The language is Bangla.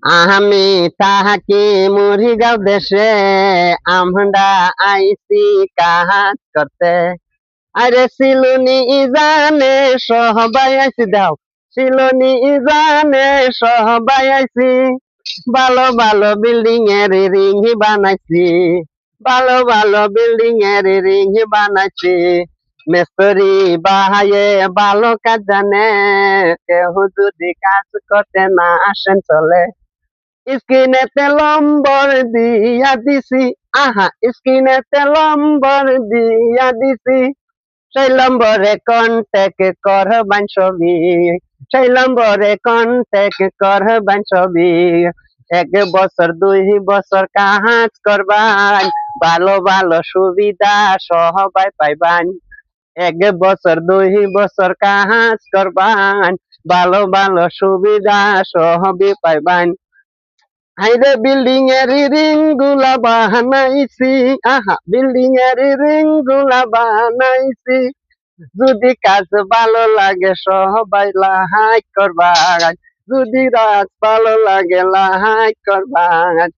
আমি তাহাকে মুড়িগাঁও দেশে আমরা আইছি কাজ করতে। আরে সিলুনি জানে সবাই আইছি দাও, সিলুনি জানে সবাই আইছি। ভালো ভালো বিল্ডিং এর রিং বানাইছি, ভালো ভালো বিল্ডিং এর রিং বানাইছি। মিস্ত্রি বাহায়ে ভালো কাজ জানে, কেউ যদি কাজ করতে না আসেন চলে। স্ক্রিনেতে নম্বর দিয়া দিছি, আহা স্ক্রিনেতে নম্বর দিয়া দিছি। সেই নম্বরে কন্টাক্ট করবেন ছবি, সেই নম্বরে কন্টাক্ট করবেন ছবি। 1 বছর 2 বছর কাজ করবান, ভালো ভালো সুবিধা সবাই পাইবান। 1 বছর 2 বছর কাজ করবান, ভালো ভালো সুবিধা সবই পাইবান। হাইরে বিল্ডিং এর রিং গুলা বানাইছি, আহা বিল্ডিং এর রিং গুলা বানাইছি। যদি কাজ ভালো লাগে সবাই লাইক করবা, যদি রাজ ভালো লাগে লাইক করবা।